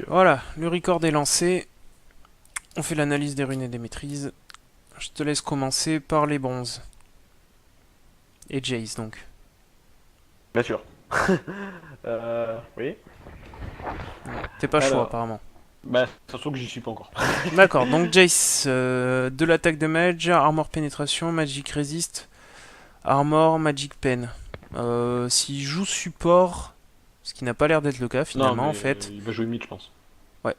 Voilà, le record est lancé. On fait l'analyse des runes et des maîtrises. Je te laisse commencer par les bronzes. Et Jace donc. Bien sûr. Oui. T'es pas chaud Alors, apparemment. bah, surtout que j'y suis pas encore. D'accord, donc Jace, de l'attaque de mage, armor pénétration, magic resist, armor, magic pen. S'il joue support, ce qui n'a pas l'air d'être le cas Non, finalement en mais fait. il va jouer mid, je pense. Ouais.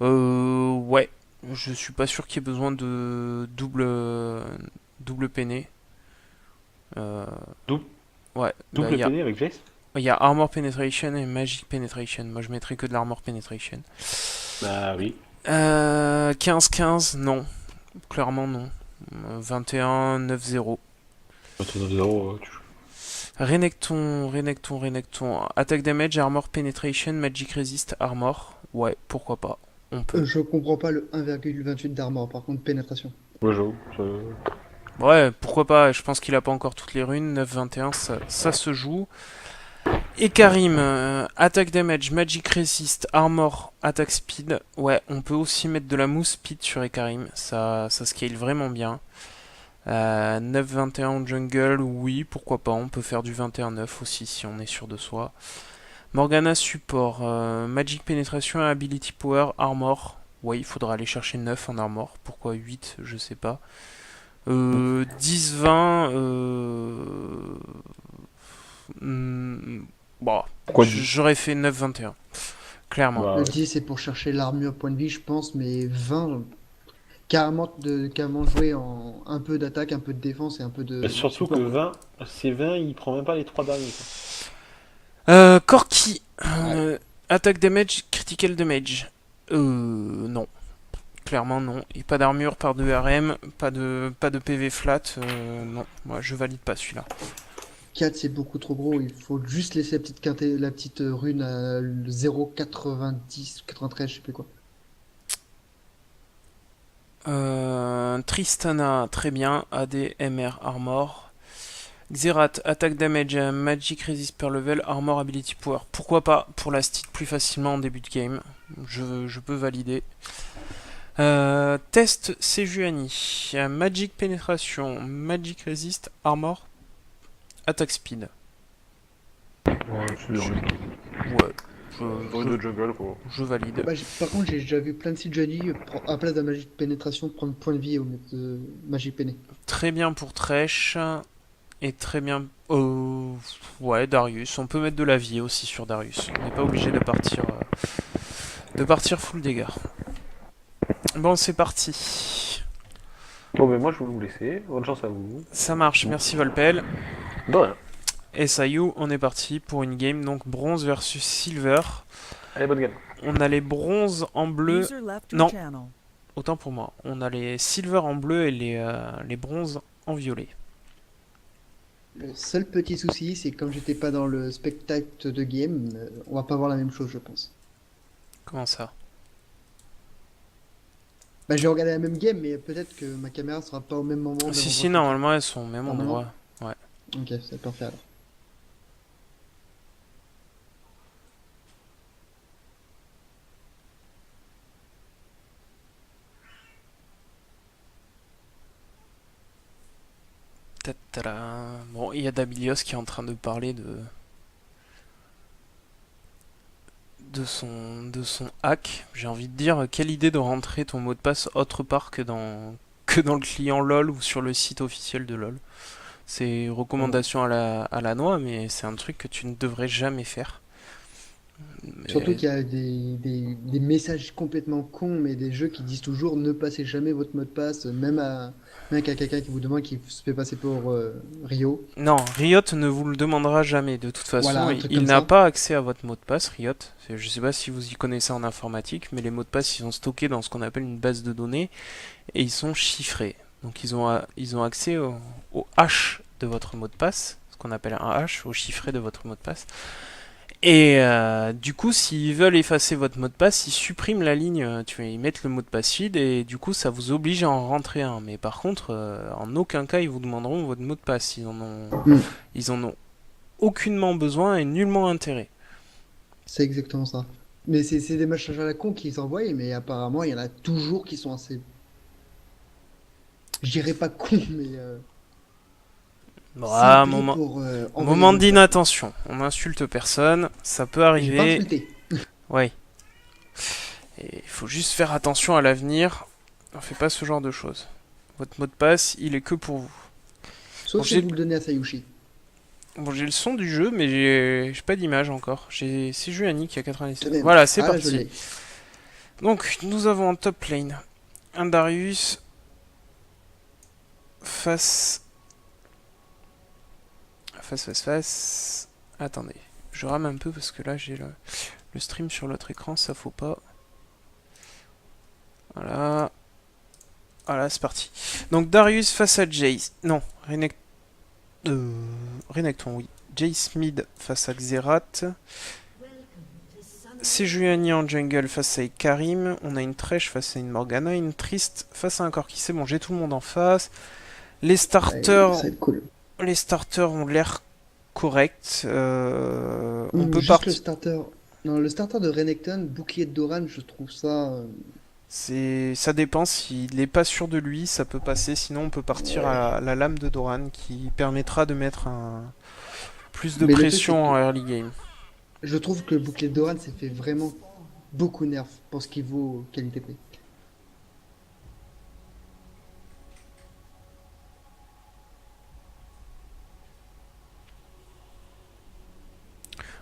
Ouais. Je suis pas sûr qu'il y ait besoin de double peiné. Euh, Double, ouais, bah double peiné avec Jace. il y a armor penetration et magic penetration. Moi je mettrais que de l'armor penetration. Bah oui. 15-15, non. Clairement non. 21-9-0. 29-0, tu joues. Renekton. Attack damage, armor penetration, magic resist, armor. Ouais, pourquoi pas. On peut. Je comprends pas le 1,28 d'armor, par contre, pénétration. Ouais, j'avoue. Ouais, pourquoi pas. Je pense qu'il a pas encore toutes les runes. 9-21, ça se joue. Et Karim, attack damage, magic resist, armor, attack speed. Ouais, on peut aussi mettre de la mousse speed sur Ekarim. Ça scale vraiment bien. 9-21 en jungle, oui, pourquoi pas. On peut faire du 21-9 aussi si on est sûr de soi. Morgana support, magic pénétration, ability power, armor. Ouais, il faudra aller chercher 9 en armor. Pourquoi 8, je sais pas. 10-20, bon, Pourquoi 10? j'aurais fait 9-21, clairement. Bah Le ouais. 10, c'est pour chercher l'armure point de vie, je pense, mais 20, carrément jouer en un peu d'attaque, un peu de défense et un peu Mais de surtout que support, quoi. 20, c'est 20, il prend même pas les 3 derniers, quoi. Corki, Ouais. attack damage, critical damage. Non. Clairement non. Et pas d'armure par de RM, pas de PV flat, non. Moi je valide pas celui-là. 4, c'est beaucoup trop gros. Il faut juste laisser la petite rune à 0,90, 93, je sais plus quoi. Tristana, très bien. AD, MR, Armor. Xerath, attack damage, magic resist per level, armor ability power. Pourquoi pas pour la stit plus facilement en début de game. Je peux valider. Test Sejuani. Magic pénétration, magic resist, armor, attack speed. Ouais, c'est des runes. Ouais, Runes de jungle, quoi. je valide. Bah, par contre, j'ai déjà vu plein de sites Johnny, à la place de la magie de pénétration, prendre point de vie au lieu de magie péné. Très bien pour Thresh. Et très bien. Ouais, Darius. On peut mettre de la vie aussi sur Darius. On n'est pas obligé de partir full dégâts. Bon, c'est parti. Bon, ben moi, je vais vous laisser. Bonne chance à vous. Ça marche. Merci Volpel. De rien. Et Sayu, on est parti pour une game donc bronze versus silver. Allez, bonne game. On a les bronzes en bleu. User left your Non, channel. autant pour moi. On a les silver en bleu et les bronzes en violet. Le seul petit souci, c'est que comme j'étais pas dans le spectacle de game, on va pas voir la même chose, je pense. Comment ça? Bah, j'ai regardé la même game, mais peut-être que ma caméra sera pas au même moment Si, devant si, votre écran. normalement elles sont au même Normalement? endroit. Ouais. Ok, c'est parfait alors. Ta-ta-da. Bon, il y a Dabilios qui est en train de parler de son hack. J'ai envie de dire, quelle idée de rentrer ton mot de passe autre part que dans le client LoL ou sur le site officiel de LoL. C'est Vraiment. recommandation à la noix, mais c'est un truc que tu ne devrais jamais faire. Surtout Mais qu'il y a des messages complètement cons, mais des jeux qui disent toujours ne passez jamais votre mot de passe, même à quelqu'un qui vous demande qui se fait passer pour Rio. non, Riot ne vous le demandera jamais. De toute Voilà, façon, un il, truc il comme n'a ça. pas accès à votre mot de passe, Riot. Je sais pas si vous y connaissez en informatique, mais les mots de passe, ils sont stockés dans ce qu'on appelle une base de données et ils sont chiffrés. Donc ils ont accès au hash de votre mot de passe, ce qu'on appelle un hash, au chiffré de votre mot de passe. Et du coup, s'ils veulent effacer votre mot de passe, ils suppriment la ligne, ils mettent le mot de passe vide et du coup, ça vous oblige à en rentrer un. Mais par contre, en aucun cas, ils vous demanderont votre mot de passe. Hmm, Ils en ont aucunement besoin et nullement intérêt. c'est exactement ça. Mais c'est des messages à la con qu'ils envoient, mais apparemment, il y en a toujours qui sont assez. Je dirais pas con, mais Bon, ah, ciblés pour envoyer moment des messages. d'inattention. On n'insulte personne, ça peut J'ai pas arriver. insulté. Ouais. Et il faut juste faire attention à l'avenir. On fait pas ce genre de choses. Votre mot de passe, il est que pour vous. Sauf Bon, si vous le donnez à Sayushi. j'ai le son du jeu, mais j'ai pas d'image encore. C'est Juani qui a 97. Tenez. Voilà, c'est Ah, là, je parti. l'ai. Donc, nous avons en top lane un Darius face. Face. Attendez, je rame un peu parce que là j'ai le stream sur l'autre écran, ça faut pas. Voilà. Voilà, c'est parti. Donc Darius face à Jace. Non, Renekton, oui. Jace mid face à Xerath. Sejuani en jungle face à Ikarim. On a une Thresh face à une Morgana. Une Triste face à un Corki. C'est bon, j'ai tout le monde en face. Les Ouais, starters, ça va être cool. les starters ont l'air corrects. On peut Juste le partir. starter. Non, le starter de Renekton, bouclier de Doran, je trouve ça. Ça dépend, s'il n'est pas sûr de lui, ça peut passer, sinon on peut partir Ouais. à la lame de Doran qui permettra de mettre plus de Mais le truc, c'est pression que en early game. je trouve que le bouclier de Doran s'est fait vraiment beaucoup nerf pour ce qu'il vaut qualité-prix.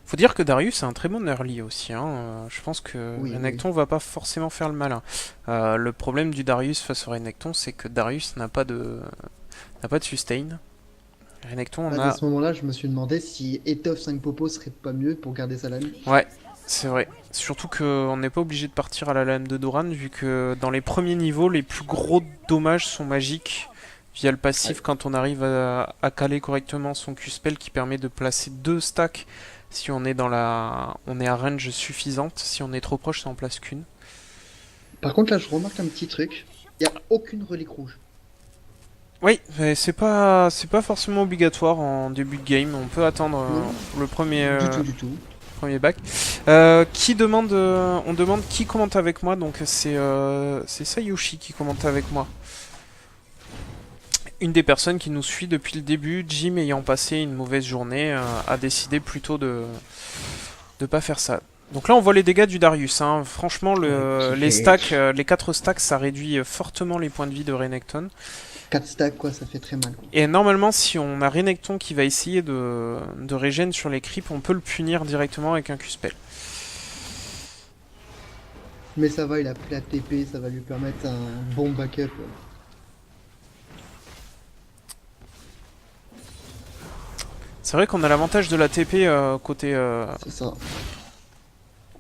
Faut dire que Darius est un très bon early aussi, hein. Je pense que Oui, oui. Renekton va pas forcément faire le malin. Le problème du Darius face au Renekton, c'est que Darius n'a pas de sustain. Renekton en Bah, à a. ce moment-là, je me suis demandé si Étoffe 5 Popo serait pas mieux pour garder sa lame. Ouais, c'est vrai. Surtout qu'on n'est pas obligé de partir à la lame de Doran, vu que dans les premiers niveaux, les plus gros dommages sont magiques via le passif Ouais. quand on arrive à caler correctement son Q-spell qui permet de placer 2 stacks si on est on est à range suffisante. Si on est trop proche, ça en place qu'une. Par contre, là, je remarque un petit truc. Il n'y a aucune relique rouge. Oui, mais c'est pas forcément obligatoire en début de game. On peut attendre Non, le du tout, du tout. premier bac. On demande qui commente avec moi, donc c'est Sayushi qui commente avec moi. Une des personnes qui nous suit depuis le début, Jim ayant passé une mauvaise journée, a décidé plutôt de pas faire ça. Donc là on voit les dégâts du Darius, hein. Franchement Ouais, les stacks, les 4 stacks ça réduit fortement les points de vie de Renekton. 4 stacks, quoi, ça fait très mal. Et normalement si on a Renekton qui va essayer de régène sur les creeps, on peut le punir directement avec un Q-spell. Mais ça va, il a pris la TP, ça va lui permettre un bon backup. C'est vrai qu'on a l'avantage de la TP C'est ça.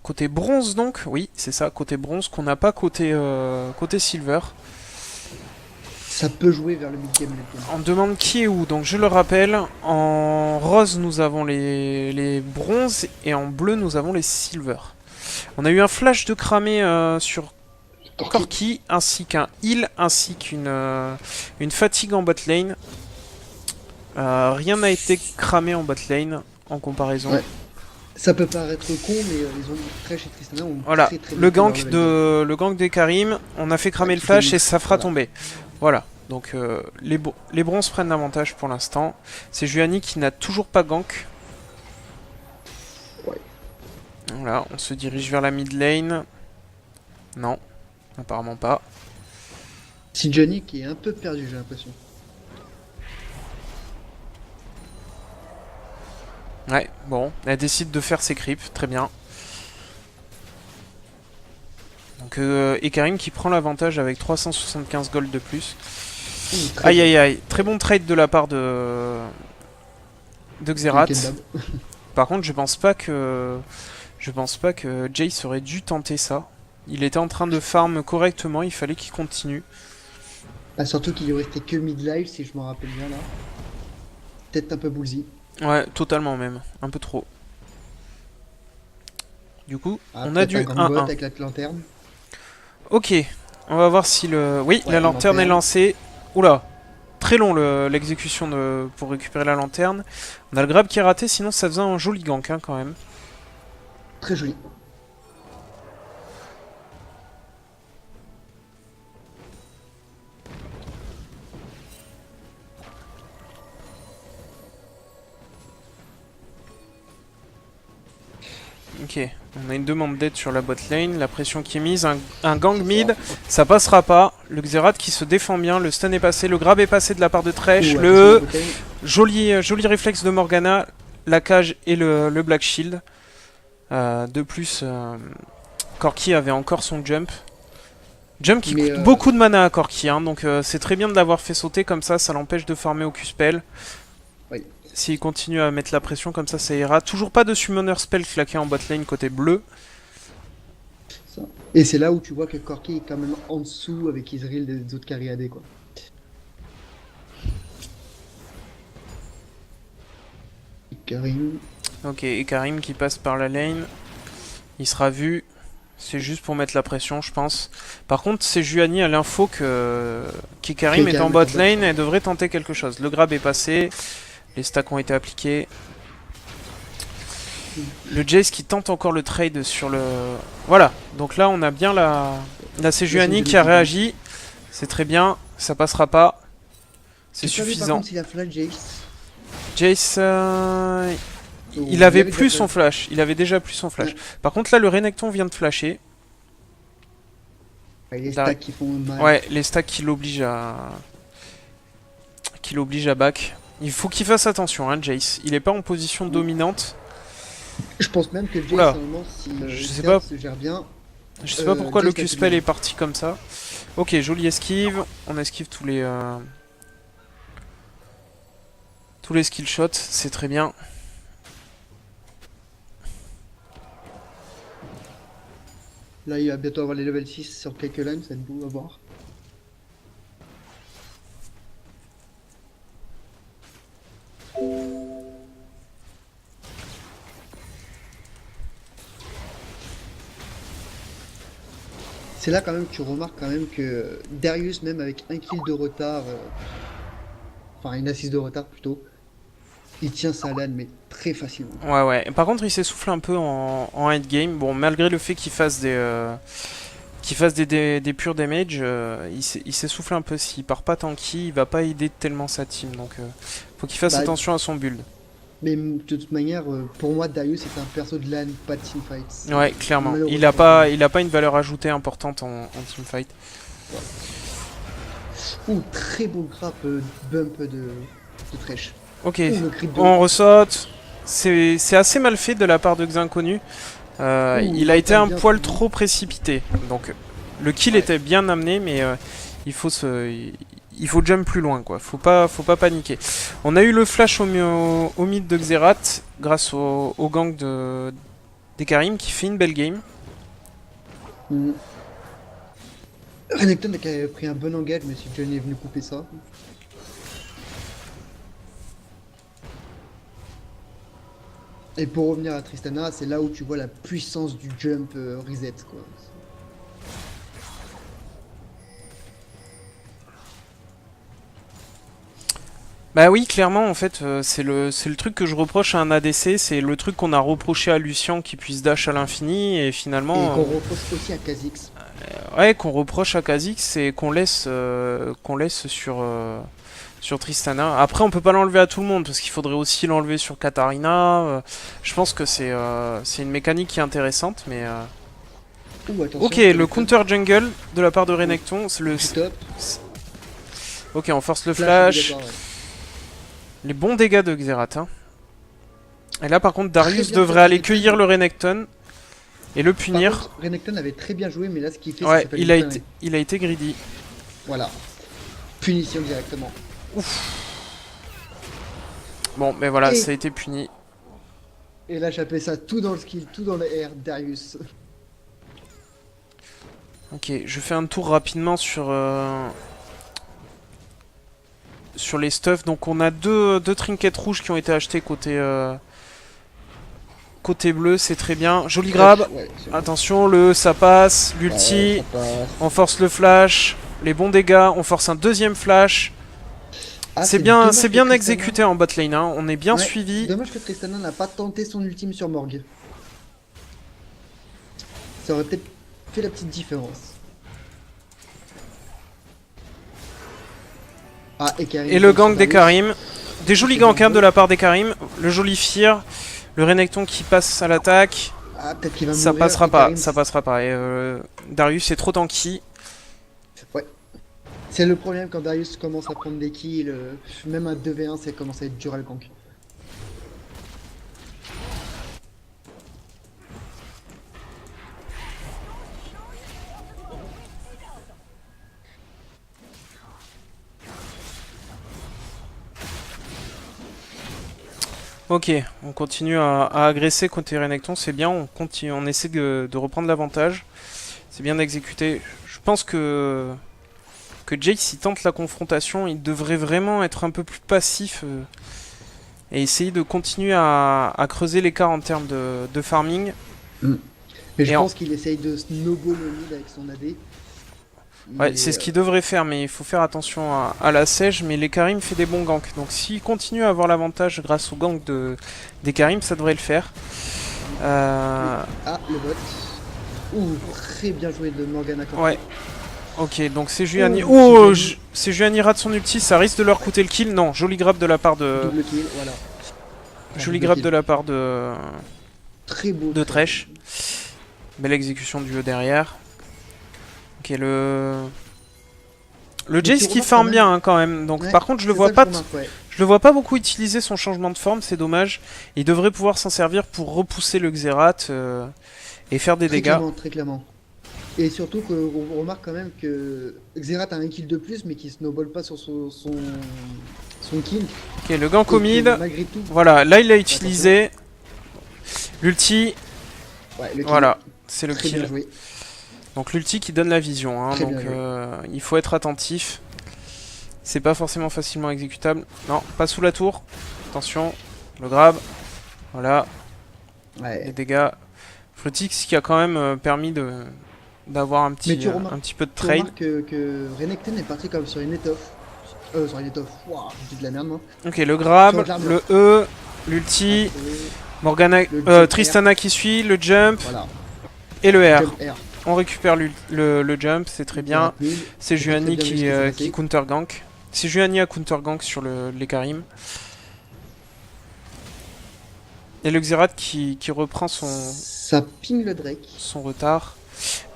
côté bronze donc, oui c'est ça, côté bronze qu'on n'a pas côté silver. Ça peut jouer vers le mid-game, le game. On demande qui est où, donc je le rappelle, en rose nous avons les bronzes et en bleu nous avons les silver. On a eu un flash de cramé sur Corki ainsi qu'un heal ainsi une fatigue en bot lane. Rien n'a été cramé en bot lane en comparaison. Ouais. Ça peut paraître con, mais ils ont Thresh et Tristana ont Voilà, très très le bien gank fait leur level. le gank des Karim, on a fait cramer Ouais, le qui flash fait et ça fera voilà. tomber. Voilà, donc les bronzes prennent l'avantage pour l'instant. C'est Juani qui n'a toujours pas gank. Ouais. Voilà, on se dirige vers la mid lane. Non, apparemment pas. C'est Johnny qui est un peu perdu, j'ai l'impression. Ouais, bon, elle décide de faire ses creeps, très bien. Donc Ekarim qui prend l'avantage avec 375 gold de plus. Très Aïe bien. aïe aïe, très bon trade de la part de Xerath. Kebab. Par contre, je pense pas que Jace aurait dû tenter ça. Il était en train de farm correctement, il fallait qu'il continue. Ah, surtout qu'il lui restait que mid-life, si je m'en rappelle bien là. Peut-être un peu bullsy. Ouais, totalement même, un peu trop. Du coup, Ah, on a peut-être du un grand bot 1-1. avec la lanterne. Ok, on va voir si le... Oui, Ouais, la lanterne est lanterne. lancée. Oula, très long l'exécution pour récupérer la lanterne. On a le grab qui est raté, sinon ça faisait un joli gank hein, quand même. Très joli. Ok, on a une demande d'aide sur la bot lane, la pression qui est mise, un gang mid, ça passera pas. Le Xerath qui se défend bien, le stun est passé, le grab est passé de la part de Thresh, Ouh, le attention, joli réflexe de Morgana, la cage et le Black Shield. De plus, Corki avait encore son jump. Jump qui Mais, coûte beaucoup de mana à Corki, hein, donc c'est très bien de l'avoir fait sauter comme ça l'empêche de farmer au Q-spell. Oui. S'il continue à mettre la pression comme ça ira. Toujours pas de summoner spell claqué en bot lane côté bleu. ça. Et c'est là où tu vois que Corki est quand même en dessous avec Israel des autres carry AD, quoi. Karim. Ok, et Karim qui passe par la lane. Il sera vu. C'est juste pour mettre la pression, je pense. Par contre, c'est Juani à l'info que Karim est en bot lane et devrait tenter quelque chose. Le grab est passé. Les stacks ont été appliqués. Le Jace qui tente encore le trade sur le... Voilà, donc là on a bien la... Là c'est Juani qui a réagi. C'est très bien, ça passera pas. C'est suffisant. Par contre, il a flash Jace. Jace... il avait plus son flash, il avait déjà plus son flash. Ouais. Par contre là le Renekton vient de flasher. Ouais, les stacks qui font mal. Ouais, les stacks qui l'obligent à... back. Il faut qu'il fasse attention, hein, Jace. Il est pas en position dominante. Je pense même que Jace, Oula. à un moment, si Je sais Xerath pas. se gère bien, Je sais pas pourquoi le Jace l'a Q-spell tué. est parti comme ça. Ok, jolie esquive. On esquive tous les skill shots, c'est très bien. là il va bientôt avoir les level 6 sur quelques lanes, ça va être beau à voir. C'est là quand même que tu remarques quand même que Darius, même avec un kill de retard, enfin une assise de retard plutôt, il tient sa lane mais très facilement. Ouais. Et par contre, il s'essouffle un peu en endgame. Bon, malgré le fait qu'il fasse des purs damage, il s'essouffle un peu. S'il part pas tanky, il va pas aider tellement sa team. Donc, faut qu'il fasse Bah, attention à son build. Mais de toute manière, pour moi, Darius c'est un perso de lane, pas de teamfight. Ouais, clairement. Il Malheureusement. a pas une valeur ajoutée importante en teamfight. Ouh, très bon crap bump de Thresh. Ok, Ouh, le crit de... on ressaute. C'est assez mal fait de la part de Xinconnu. Il a été un bien poil fini. trop précipité. Donc le kill Ouais. était bien amené, mais il faut jump plus loin, quoi. Faut pas paniquer. On a eu le flash au mid de Xerath grâce au gang des Karim qui fait une belle game. Mm. Renekton a quand même pris un bon engage, mais si Johnny est venu couper ça. Et pour revenir à Tristana, c'est là où tu vois la puissance du jump reset, quoi. Bah oui, clairement, en fait, c'est le truc que je reproche à un ADC, c'est le truc qu'on a reproché à Lucian qui puisse dash à l'infini, et Et finalement... qu'on reproche aussi à Kha'Zix. Ouais, qu'on reproche à Kha'Zix, c'est qu'on laisse sur Tristana. Après, on peut pas l'enlever à tout le monde, parce qu'il faudrait aussi l'enlever sur Katarina. Je pense que c'est une mécanique qui est intéressante, mais... Ouh, attention, Ok, le counter jungle de la part de Renekton, c'est le... Top. Ok, on force le Flash. flash. Les bons dégâts de Xerath. Hein. Et là, par contre, Darius bien devrait fait, aller Renekton. cueillir le Renekton et le Par punir. contre, Renekton avait très bien joué, mais là, ce qu'il fait, ça Ouais, s'appelle il a une été greedy. Voilà. Punition directement. Bon, mais voilà, Et- ça a été puni. Et là, j'appelle ça tout dans le skill, tout dans le air, Darius. Ok, je fais un tour rapidement sur les stuffs. Donc on a deux trinkets rouges qui ont été achetés côté bleu, c'est très bien. Joli grab. Ouais, c'est- Attention, ça passe, l'ulti, ouais, ça passe. on force le flash, les bons dégâts, on force un deuxième flash. Ah, c'est dommage bien que Tristana- exécuté en bot lane, hein. On est bien Ouais, suivi. Dommage que Tristana n'a pas tenté son ultime sur Morgue. Ça aurait peut-être fait la petite différence. Ah, et Karim. Et le gang sur des Darius. Karim. Des jolis C'est ganks bon. de la part des Karim. Le joli Fear. Le Renekton qui passe à l'attaque. Ah, peut-être qu'il va Ça mourir. passera et pas, Karim, ça passera pas. Et, Darius est trop tanky. Ouais. C'est le problème quand Darius commence à prendre des kills. Même un 2v1, ça commence à être dur à le gank. Ok, on continue à agresser côté Renekton, c'est bien, on continue, on essaie de reprendre l'avantage. C'est bien d'exécuter. Je pense que Jake, s'il tente la confrontation, il devrait vraiment être un peu plus passif et essayer de continuer à creuser l'écart en termes de farming. Mais je Et pense qu'il essaye de snowball le mid avec son AD. Ouais, Mais, c'est ce qu'il devrait faire, mais il faut faire attention à la Sage. Mais les Karim fait des bons ganks. Donc s'il continue à avoir l'avantage grâce au gank des Karim, ça devrait le faire. Ah, le bot. Ouh, très bien joué de Morgana. Ouais. Ok, donc c'est Juliani. Oh, Oh, c'est Juliani rate son ulti, ça risque de leur coûter le kill. Non, joli grab de la part de. Double kill, voilà. Joli Double grab kill. de la part de Très beau. de très Thresh. Belle exécution du E derrière. Ok, le Jace tu qui remarques farm quand bien hein, quand même. Donc Ouais, par contre, je le c'est vois ça que pas. je remarque, ouais. Je le vois pas beaucoup utiliser son changement de forme, c'est dommage. Il devrait pouvoir s'en servir pour repousser le Xerath et faire des Très dégâts. clairement, très clairement. Et surtout qu'on remarque quand même que Xerath a un kill de plus, mais qui snowball pas sur son kill. Ok, le gank Et au que mid. malgré tout, Voilà, là il l'a utilisé. L'ulti, ouais, le kill, voilà, c'est le très bien kill. joué. Donc l'ulti qui donne la vision, hein, Très donc bien joué. il faut être attentif. C'est pas forcément facilement exécutable. Non, pas sous la tour. Attention, le grab. Voilà, les Ouais. dégâts. Frutix qui a quand même permis d'avoir un Mais petit, tu remarques, un petit peu de tu trade. remarques que Renekton est parti comme sur une étoffe. Sur une étoffe. Waouh, je dis de la merde, moi. Ok, le grab, Sur de l'armure. le E, l'ulti, Et Morgana, Le jump Tristana qui suit, le jump voilà. et le R. Jump R. On récupère le jump, c'est très bien. Rapide. C'est Très Juani bien vu ce qui, qui s'est qui passé. counter gank. C'est Juani à counter gank sur les Karim. Et le Xerath qui reprend Ça ping le Drake. son retard.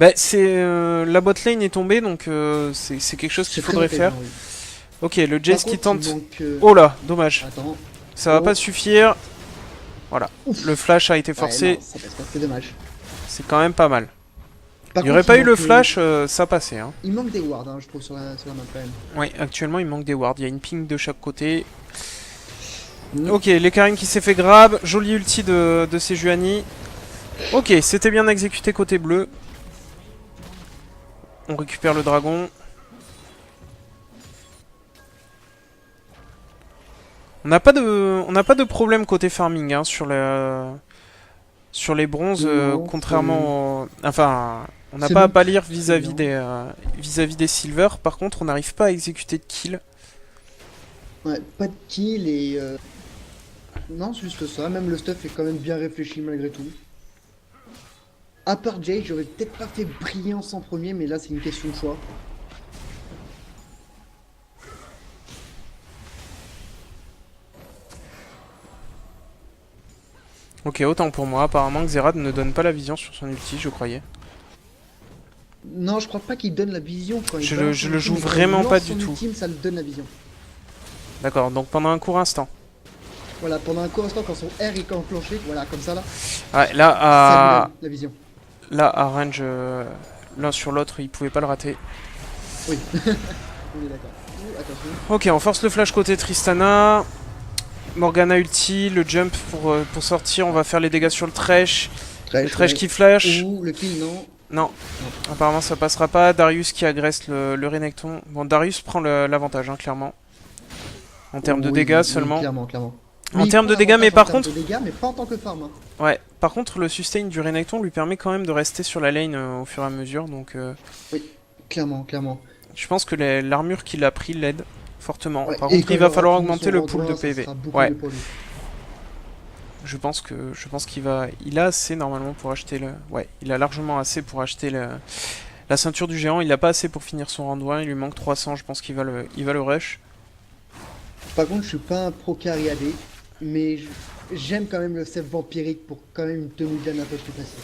Bah, la bot lane est tombée donc c'est quelque chose qu'il C'est très faudrait faire. intelligent, oui. Ok, le Jace Par qui contre, il tente. manque, Oh là, dommage. Attends. Ça va Oh. pas suffire. Voilà. Ouf. Le flash a été Ouais, forcé. non, ça passe pas, c'est dommage. C'est quand même pas mal. Par Il n'y aurait contre, pas eu le manque, flash, ça passait. Hein. Il manque des wards, hein, je trouve, sur la map quand même. Oui, actuellement il manque des wards. Il y a une ping de chaque côté. Mm. Ok, les Karim qui s'est fait grab. Joli ulti de Sejuani. Ok, c'était bien exécuté côté bleu. On récupère le dragon. On n'a pas de problème côté farming hein, sur les bronzes, Non, contrairement enfin, on n'a c'est pas à même pâlir très vis-à-vis bien. vis-à-vis des silver. Par contre, on n'arrive pas à exécuter de kill. Ouais, pas de kill et. Non, c'est juste ça. Même le stuff est quand même bien réfléchi malgré tout. À part Jay, j'aurais peut-être pas fait Brillance en premier, mais là c'est une question de choix. Ok, autant pour moi. Apparemment, Xerath ne donne pas la vision sur son ulti, je croyais. Non, je crois pas qu'il donne la vision quand il Je balance le son ulti, joue mais quand vraiment il lance pas son du tout. ultime, ça le donne la vision. D'accord, donc pendant un court instant. Voilà, pendant un court instant, quand son R est enclenché, voilà, comme ça là, Ouais, là, ça lui donne la vision. là, à range l'un sur l'autre, il pouvait pas le rater. Oui, on est d'accord. Ouh, attention. Ok, on force le flash côté Tristana. Morgana ulti, le jump pour sortir. On va faire les dégâts sur le Thresh. Le Thresh ouais. qui flash. Ouh, le kill, non. Non, apparemment ça passera pas. Darius qui agresse le Renekton. Bon, Darius prend l'avantage, hein, clairement. En termes de Oui, dégâts oui, seulement. Clairement, clairement. En Mais il termes prend de dégâts, mais l'avantage par en termes contre- de dégâts, mais pas en tant que farm. Hein. Ouais, par contre, le sustain du Renekton lui permet quand même de rester sur la lane au fur et à mesure. Donc, Clairement, clairement. je pense que l'armure qu'il a pris l'aide fortement. Ouais, Par et contre, quand il va aura falloir fini augmenter son le round pool de one, ça PV. sera beaucoup Ouais, mieux pour lui. je pense qu'il a assez normalement pour acheter le. Ouais, il a largement assez pour acheter la ceinture du géant. Il a pas assez pour finir son round 1. Il lui manque 300. Je pense qu'il va le rush. Par contre, je suis pas un pro carry AD, mais j'aime quand même le Sceptre vampirique pour quand même une tenue de lane un peu plus facile.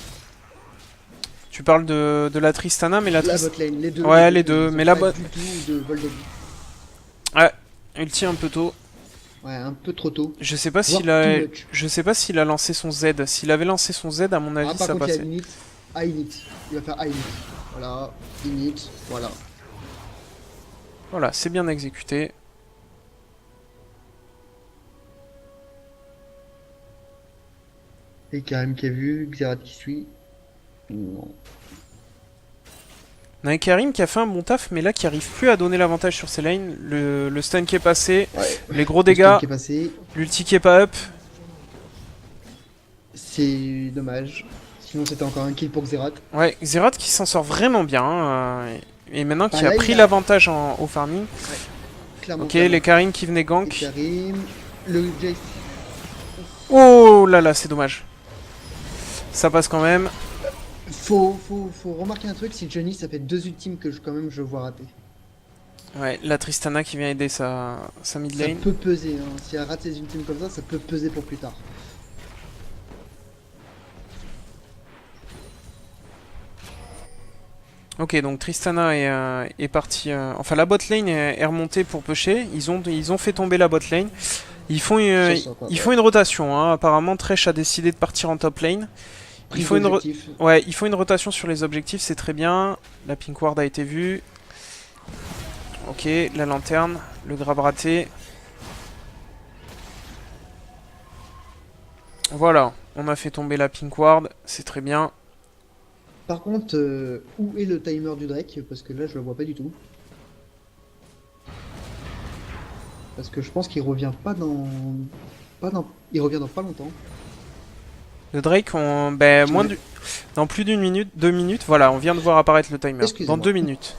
Tu parles de la Tristana, mais la La Tristana... botlane, les deux. Ouais, les deux, ils ont mais la pas bot... du tout de vol de vie. Ouais, ulti un peu tôt. Ouais, un peu trop tôt. Je sais pas Voire s'il a... too much. Je sais pas s'il a lancé son Z. S'il avait lancé son Z, à mon Ah, avis, par ça contre, il y a passait. init. Ah, init. Il va faire init. Voilà, init, voilà. Voilà, c'est bien exécuté. Et Karim qui a vu, Xerath qui suit. Non. On a Karim qui a fait un bon taf, mais là qui arrive plus à donner l'avantage sur ses lanes. Le stun qui est passé, Ouais. les gros Le dégâts, stun qui est passé, l'ulti qui est pas up. c'est dommage. Sinon, c'était encore un kill pour Xerath. Ouais, Xerath qui s'en sort vraiment bien. Et maintenant qui Ah, a là, pris il a- l'avantage au farming. Clairement. Ok, clairement. les Karim qui venaient Et gank. Karim. Le Jace. Oh là là, c'est dommage. Ça passe quand même. Faut remarquer un truc, si Johnny, ça fait 2 ultimes que quand même je vois rater. Ouais, la Tristana qui vient aider sa mid Ça lane. peut peser, hein. Si elle rate ses ultimes comme ça peut peser pour plus tard. Ok, donc Tristana est partie. Enfin, la bot lane est remontée pour pusher. Ils ont fait tomber la bot lane. Ils font une rotation. Hein. Apparemment, Thresh a décidé de partir en top lane. Il faut une ouais, il faut une rotation sur les objectifs, c'est très bien. La pink ward a été vue. Ok, la lanterne, le grab raté. Voilà, on a fait tomber la pink ward, c'est très bien. Par contre, où est le timer du Drake? Parce que là, je le vois pas du tout. Parce que je pense qu'il revient pas dans... Il revient dans pas longtemps. Le Drake, dans plus d'une minute, 2 minutes, voilà, on vient de voir apparaître le timer. Dans Excusez-moi. 2 minutes.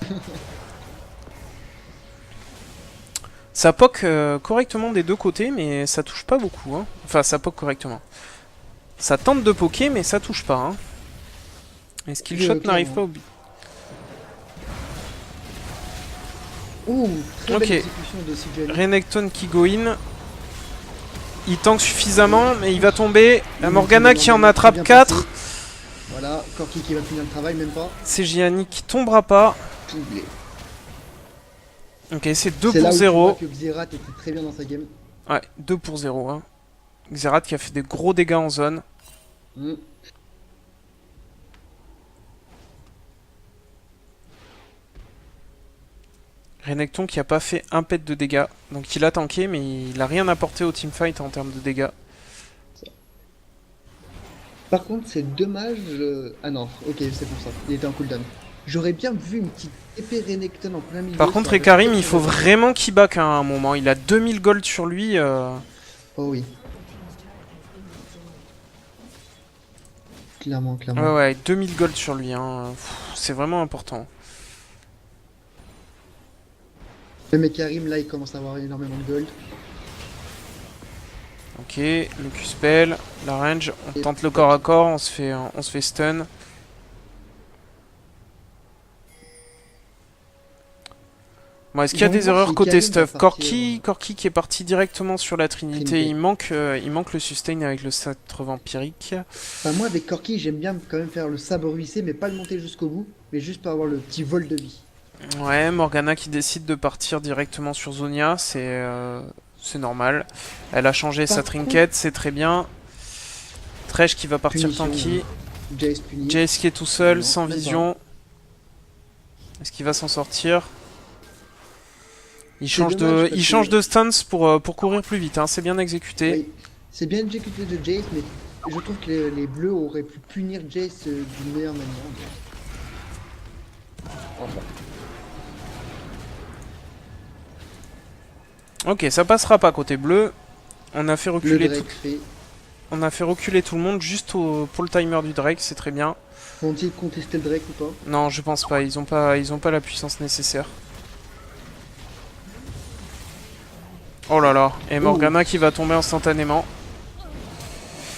Ça poke correctement des deux côtés, mais ça touche pas beaucoup. Hein. Enfin, ça poke correctement. Ça tente de poker, mais ça touche pas. Hein. Et skill shot n'arrive pas au but. Ouh, très Ok. belle exécution de CJ. Renekton qui go in. Il tank suffisamment, mais il va tomber. La Morgana qui en attrape 4. Voilà, Corki qui va finir le travail, même pas. C'est Gianni qui tombera pas. Doublé. Ok, c'est 2 C'est pour là où 0. tu vois que Xerath était très bien dans sa game. Ouais, 2 pour 0. Hein. Xerath qui a fait des gros dégâts en zone. Mm. Renekton qui a pas fait un pet de dégâts. Donc il a tanké, mais il a rien apporté au teamfight en termes de dégâts. Par contre, c'est dommage. Ah non, ok, c'est pour ça. Il était en cooldown. J'aurais bien vu une petite épée Renekton en plein milieu. Par ça contre, aurait Ekarim, peut-être il faut fait- vraiment qu'il back à un moment. Il a 2000 gold sur lui. Oh oui. Clairement, clairement. Ouais, ouais, 2000 gold sur lui. Hein. C'est vraiment important. Mais Karim, là, il commence à avoir énormément de gold. Ok, le Q-spell, la range, on Et tente le corps à corps, on se fait stun. Bon, est-ce qu'il y a J'ai envie des de voir erreurs si côté Karim va stuff? partir, Corki qui est parti directement sur la Trinité, Trinité. il manque le sustain avec le sceptre vampirique. Enfin, moi, avec Corki, j'aime bien quand même faire le sabre ruissé, mais pas le monter jusqu'au bout, mais juste pour avoir le petit vol de vie. Ouais, Morgana qui décide de partir directement sur Zonia, c'est normal. Elle a changé sa Par trinket, c'est très bien. Thresh qui va partir Punition, tanky. Jace puni. Jace qui est tout seul, Non, sans même vision. Est-ce qu'il va s'en sortir? Il C'est change dommage parce que- de stance pour courir plus vite, hein. C'est bien exécuté. Oui. C'est bien exécuté de Jace, mais je trouve que les bleus auraient pu punir Jace d'une meilleure manière. Enfin. Ok, ça passera pas côté bleu. On a fait Le reculer Drake fait. on a fait reculer tout le monde juste pour le timer du Drake, c'est très bien. Vont-ils contester le Drake ou pas? Non, je pense pas, ils ont pas la puissance nécessaire. Oh là là, et Morgana qui va tomber instantanément.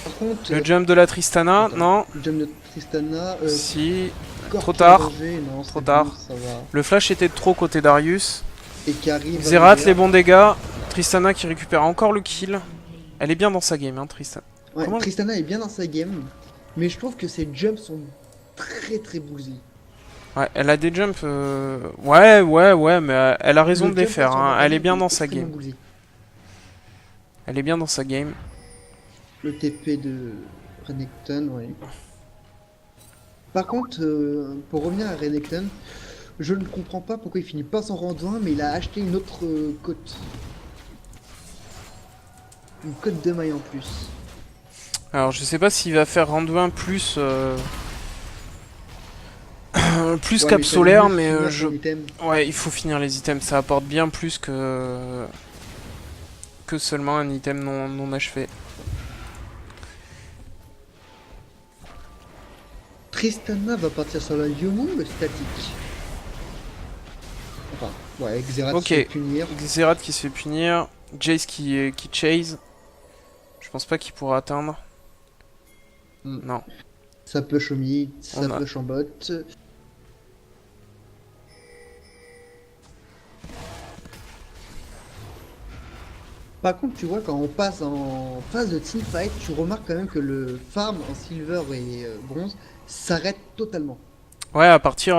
Par contre, Le jump de la Tristana, attends. non. le jump de Tristana. Si, Corki trop tard. en danger, non, c'est Trop bon, tard. ça va. Le flash était de trop côté Darius. Et Karim. va Xerath, derrière. les bons dégâts. Tristana qui récupère encore le kill. Elle est bien dans sa game, hein, Tristan. Ouais, Comment- Tristana est bien dans sa game, mais je trouve que ses jumps sont très très bousillés. Ouais, elle a des jumps. Ouais, mais elle a raison Le de les jump faire. sur Hein. Elle est bien dans sa extrêmement game. bousillé. Elle est bien dans sa game. Le TP de Renekton, ouais. Par contre, pour revenir à Renekton, je ne comprends pas pourquoi il finit pas son rang 1, mais il a acheté une autre côte. Une côte de maille en plus. Alors, je sais pas s'il va faire round 1 plus. Plus Ouais, cap mais solaire, fallait mieux mais finir je. son item. Ouais, il faut finir les items. Ça apporte bien plus que. Que seulement un item non achevé. Tristana va partir sur la Yomu ou le statique? Enfin, ouais, Xerath Ok. se fait punir. Xerath qui se fait punir. Jace qui chase. Je pense pas qu'il pourra atteindre. Hmm. Non. Ça push au mid, ça On a- push en bot. Par contre, tu vois, quand on passe en phase de teamfight, tu remarques quand même que le farm en silver et bronze s'arrête totalement. Ouais, à partir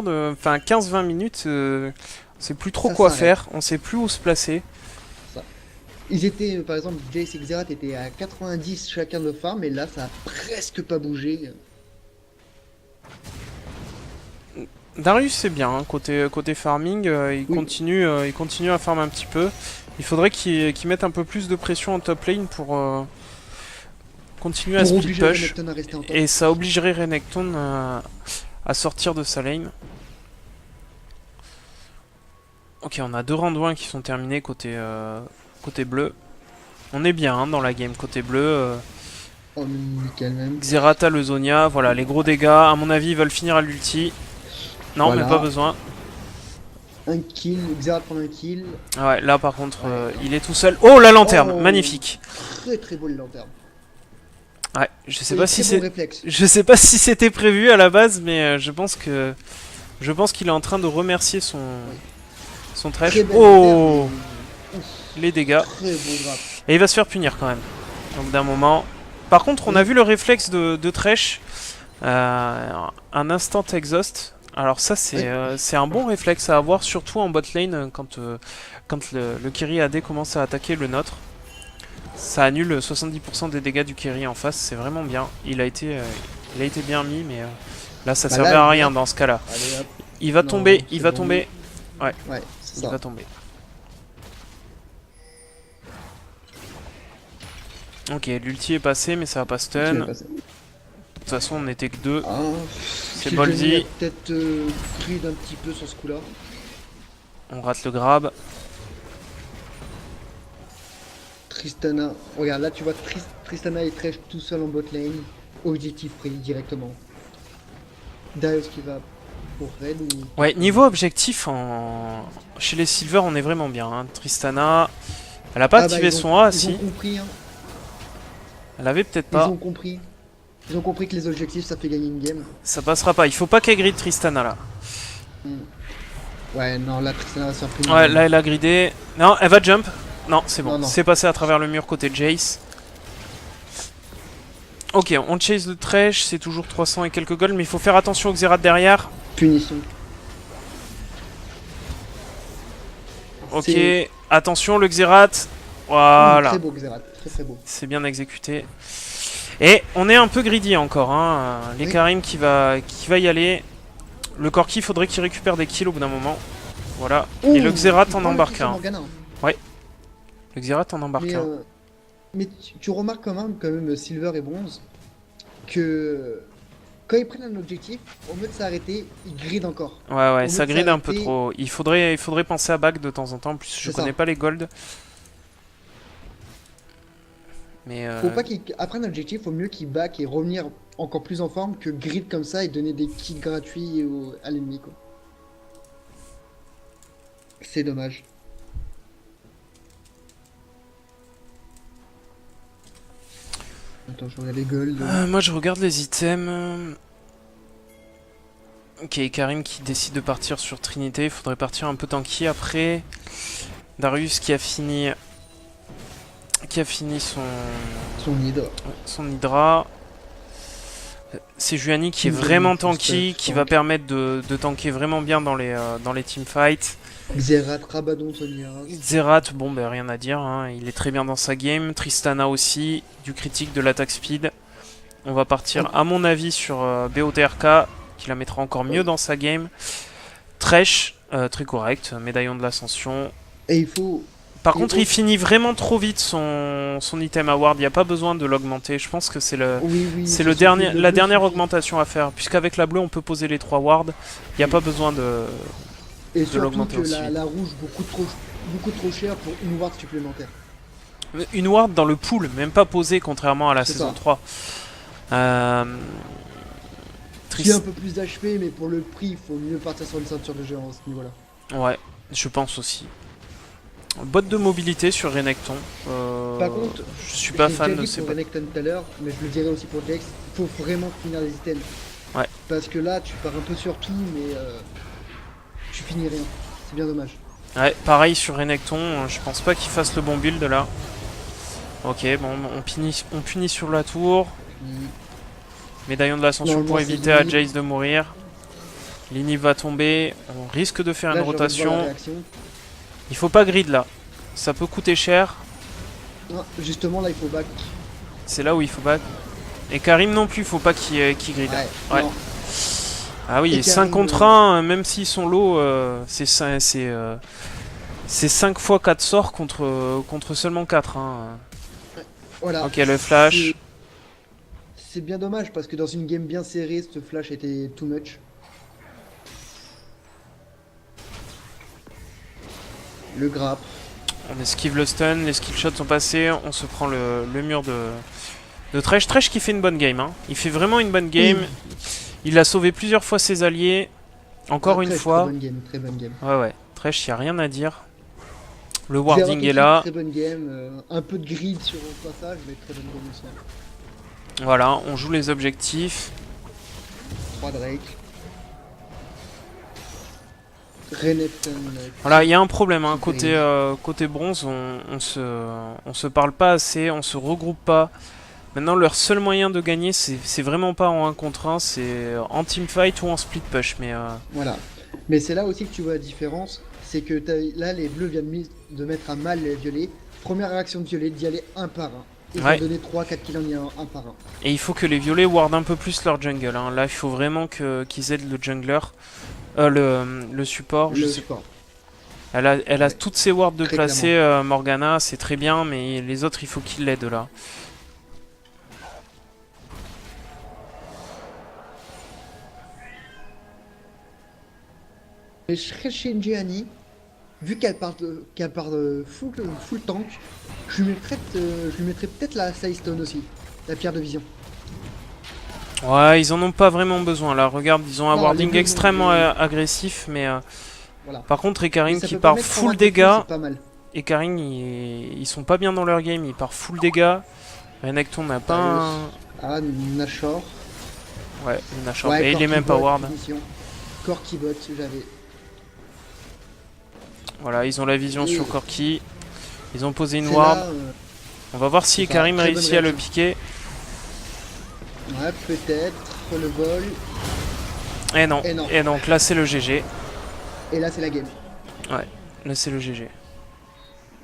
de. Enfin, 15-20 minutes, on sait plus trop Ça quoi s'arrête. faire. On sait plus où se placer. Ils étaient, par exemple, Jace et Xerath étaient à 90 chacun de farm, et là, ça a presque pas bougé. Darius c'est bien, hein, côté farming, il Oui. continue à farm un petit peu. Il faudrait qu'il mette un peu plus de pression en top lane pour continuer à Pour split obliger push. Renekton à rester en top. Et ça obligerait Renekton à sortir de sa lane. Ok, on a 2 rounds 1 qui sont terminés côté bleu. On est bien hein, dans la game côté bleu. Oh, mais nickel même. Xerath a le Zonia, voilà les gros dégâts. À mon avis, ils veulent finir à l'ulti. Non, Voilà. mais pas besoin. Un kill, Xerath prend un kill. Ouais, là par contre, Ouais. il est tout seul. Oh, la lanterne, Oh. magnifique. Très très beau le lanterne. Ouais, je sais Et pas très si bon c'est, réflexe. je sais pas si c'était prévu à la base, mais je pense qu'il est en train de remercier son trash. Très bel Oh, lanterne, et- Ouf, les dégâts. très beau graphe. Et il va se faire punir quand même. Donc d'un moment. Par contre, on a vu le réflexe de Thresh. Un instant exhaust. Alors ça, c'est un bon réflexe à avoir, surtout en bot lane, quand le Kiri AD commence à attaquer le nôtre. Ça annule 70% des dégâts du Kiri en face, c'est vraiment bien. Il a été bien mis, mais là, ça Bah servait là, à rien dans ce cas-là. Allez hop, Il va Non, tomber, c'est il va bon. tomber, ouais, c'est il ça. va tomber. Ok, l'ulti est passé, mais ça va pas Tu stun. l'as De passé. toute façon, on n'était que 2. Ah, C'est Killjoy Boldy. a peut-être pris d'un petit peu sur ce coup-là. On rate le grab. Tristana, regarde là tu vois Tristana et Thresh tout seul en bot lane. Objectif pris directement. Darius qui va pour Red ou... Ouais, niveau objectif, chez les Silver, on est vraiment bien. Hein. Tristana, elle a pas Ah bah, activé ils ont- son A, ils si. ont compris, hein. Elle avait peut-être Ils pas. ont compris. Ils ont compris que les objectifs ça fait gagner une game. Ça passera pas. Il faut pas qu'elle gride Tristana là. Ouais non là Tristana va se faire punir. Ouais, là elle a gridé. Non, elle va jump. Non, c'est bon. Non, non. C'est passé à travers le mur côté Jace. Ok, on chase le Thresh, c'est toujours 300 et quelques gold, mais il faut faire attention au Xerath derrière. Punition. Ok, C'est- attention le Xerath. Voilà. Très beau Xerath, très très beau. C'est bien exécuté. Et on est un peu greedy encore. Hein. Les Oui. Karim qui va y aller. Le Corki, faudrait qu'il récupère des kills au bout d'un moment. Voilà. Et le Xerath en embarque un. Le Xerath en embarque Mais, un. mais tu remarques quand même Silver et Bronze que quand ils prennent un objectif, au lieu de s'arrêter, ils grident encore. Ouais, au ça lieu de grid un peu s'arrêter- trop. Il faudrait penser à back de temps en temps. En plus, je C'est connais ça. pas les gold. Mais Faut pas qu'ils apprennent un objectif, faut mieux qu'ils back et revenir encore plus en forme que grid comme ça et donner des kills gratuits à l'ennemi quoi. C'est dommage. Attends, je regarde les gold. moi, je regarde les items. Ok, Karim qui décide de partir sur Trinité. Il faudrait partir un peu tanky après. Darius qui a fini qui a fini Son hydre. son Hydra. C'est Juani qui est Qui vraiment donne tanky, stuff, qui tank. va permettre de tanker vraiment bien dans les teamfights. Xerath, Rabadon, Sonia. Xerath, bon ben rien à dire, hein, il est très bien dans sa game. Tristana aussi, du critique, de l'attaque speed. On va partir à mon avis sur BOTRK, qui la mettra encore mieux dans sa game. Thresh, très correct, médaillon de l'ascension. Et il faut. Par Et contre, au- il finit vraiment trop vite son item award. Il n'y a pas besoin de l'augmenter. Je pense que c'est Oui, oui. c'est la dernière augmentation à faire. Puisqu'avec la bleue, on peut poser les 3 wards. Il n'y a pas besoin de. Et surtout l'augmenter que aussi. la rouge beaucoup trop chère pour une ward supplémentaire. Une ward dans le pool, même pas posée, contrairement à la C'est saison ça. 3. Euh... Qui a un Triste. peu plus d'HP, mais pour le prix, il faut mieux partir sur une ceinture de géant à ce niveau-là. Ouais, je pense aussi. Botte de mobilité sur Renekton. Par contre, je suis pas J'ai fan déjà de dit ces pour bottes. Renekton tout à l'heure, mais je le dirai aussi pour Jax, il faut vraiment finir les items. Ouais. Parce que là, tu pars un peu sur tout, mais tu finis rien. C'est bien dommage. Ouais, pareil sur Renekton. Je pense pas qu'il fasse le bon build là. Ok, bon, on punit sur la tour. Médaillon de l'ascension Normalement, pour c'est éviter à Linib. Jace de mourir. Linib va tomber. On risque de faire Là, une j'ai envie de voir la rotation. réaction. Il faut pas grid là. Ça peut coûter cher. Non, justement, là, il faut back. C'est là où il faut pas. Et Karim non plus, faut pas qu'il grid. Ouais. non. Ah oui, Et 5 Karim, contre 1, même s'ils sont low, c'est 5 fois 4 sorts contre seulement 4. Hein. Voilà. Ok, le flash. C'est bien dommage parce que dans une game bien serrée, ce flash était too much. Le grappe. On esquive le stun, les skill shots sont passés, on se prend le mur de Thresh. Thresh qui fait une bonne game. Hein. Il fait vraiment une bonne game. Il a sauvé plusieurs fois ses alliés. Encore une Très, fois. Très bonne game, très bonne game. Ouais. Thresh, y a rien à dire. Le Xerath warding aussi, est là. Très bonne game. Un peu de grid sur le passage, mais très bonne game aussi. Voilà, on joue les objectifs. 3 Drake. Renekton. Voilà, il y a un problème. Hein. Qui Côté bronze, on se parle pas assez, on se regroupe pas. Maintenant, leur seul moyen de gagner, c'est vraiment pas en 1 contre 1, c'est en teamfight ou en split push. Mais Voilà. Mais c'est là aussi que tu vois la différence. C'est que là, les bleus viennent de mettre à mal les violets. Première réaction de violet, d'y aller un par un. Ils Ouais. ont donné 3-4 kills un par un. et il faut que les violets wardent un peu plus leur jungle. Hein. Là, il faut vraiment qu'ils aident le jungler, le support. Le support. Elle a Ouais. toutes ses wards de Très placer, Morgana, c'est très bien, mais les autres, il faut qu'ils l'aident là. Et je serais chez Njiani, vu qu'elle part de full tank, je lui mettrais peut-être la Stone aussi, la pierre de vision. Ouais, ils en ont pas vraiment besoin là. Regarde, ils ont un Non, warding les bleus, extrêmement non, agressif, mais Voilà. par contre, Ekarim Mais ça qui peut part permettre full un peu plus, dégâts. c'est pas mal. Ekarim, ils sont pas bien dans leur game, ils partent full dégâts. Renekton n'a pas un. Ah, Nashor. Ouais, une achat. Ouais, Et il est même pas Corki bot, ward. mission. Corki bot, j'avais. Voilà, ils ont la vision Et- sur Corki. Ils ont posé une C'est ward. là, On va voir si c'est ça, Ekarim très bonne réussit à le réaction. piquer. Ouais, peut-être. Le vol. Et non. Et non. Et donc là, c'est le GG. Et là, c'est la game. Là, c'est le GG.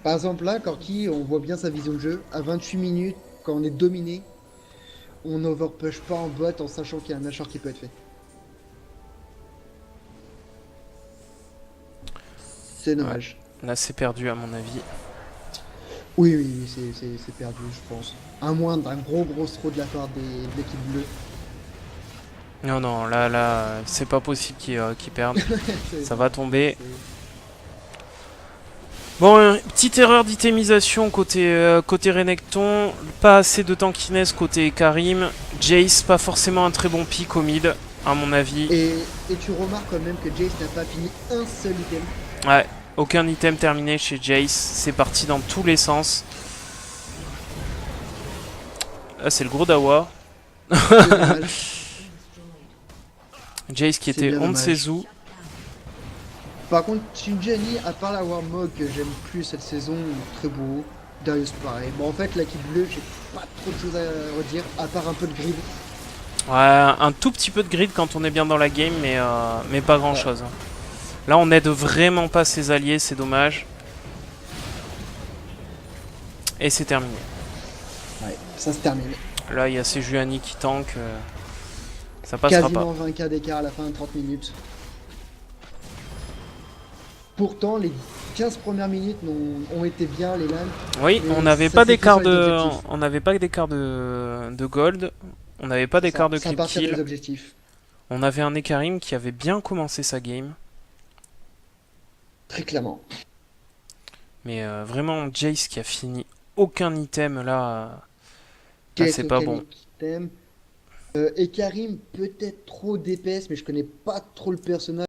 Par exemple, là, Corki, on voit bien sa vision de jeu. À 28 minutes, quand on est dominé, on overpush pas en bot en sachant qu'il y a un Nashor qui peut être fait. C'est dommage. Là, c'est perdu à mon avis. Oui, oui, oui, c'est perdu, je pense. À moins d'un gros throw de la part de l'équipe bleue. Non, là, c'est pas possible qu'ils perdent. C'est- Ça va tomber. c'est- Bon, petite erreur d'itémisation côté Renekton. Pas assez de tankiness côté Karim. Jace, pas forcément un très bon pick au mid, à mon avis. Et tu remarques quand même que Jace n'a pas fini un seul item. Ouais, aucun item terminé chez Jace. C'est parti dans tous les sens. Là, c'est le gros Dawa. C'est dommage. Jace qui C'est était bien on ne dommage. sait où. Par contre, Shinjani, à part la Warmog que j'aime plus cette saison, très beau. Darius pareil. Bon en fait l'équipe bleue, j'ai pas trop de choses à redire, à part un peu de grid. Ouais, un tout petit peu de grid quand on est bien dans la game, mais pas grand chose. Là, on aide vraiment pas ses alliés, c'est dommage. Et c'est terminé. Ouais, ça se termine. Là, il y a Sejuani qui tank. Ça passera Quasiment pas. 20k d'écart à la fin de 30 minutes. Pourtant, les 15 premières minutes ont été bien, les LAN. Oui, mais on n'avait ça pas s'est fait d'écart sur les de, objectifs. on n'avait pas d'écart de gold. On n'avait pas d'écart de Ça à creep partir des kill. objectifs. On avait un Ekarim qui avait bien commencé sa game. Très clairement. Mais vraiment, Jace qui a fini aucun item là. Quel C'est pas bon. item. Et Karim, peut-être trop DPS, mais je connais pas trop le personnage.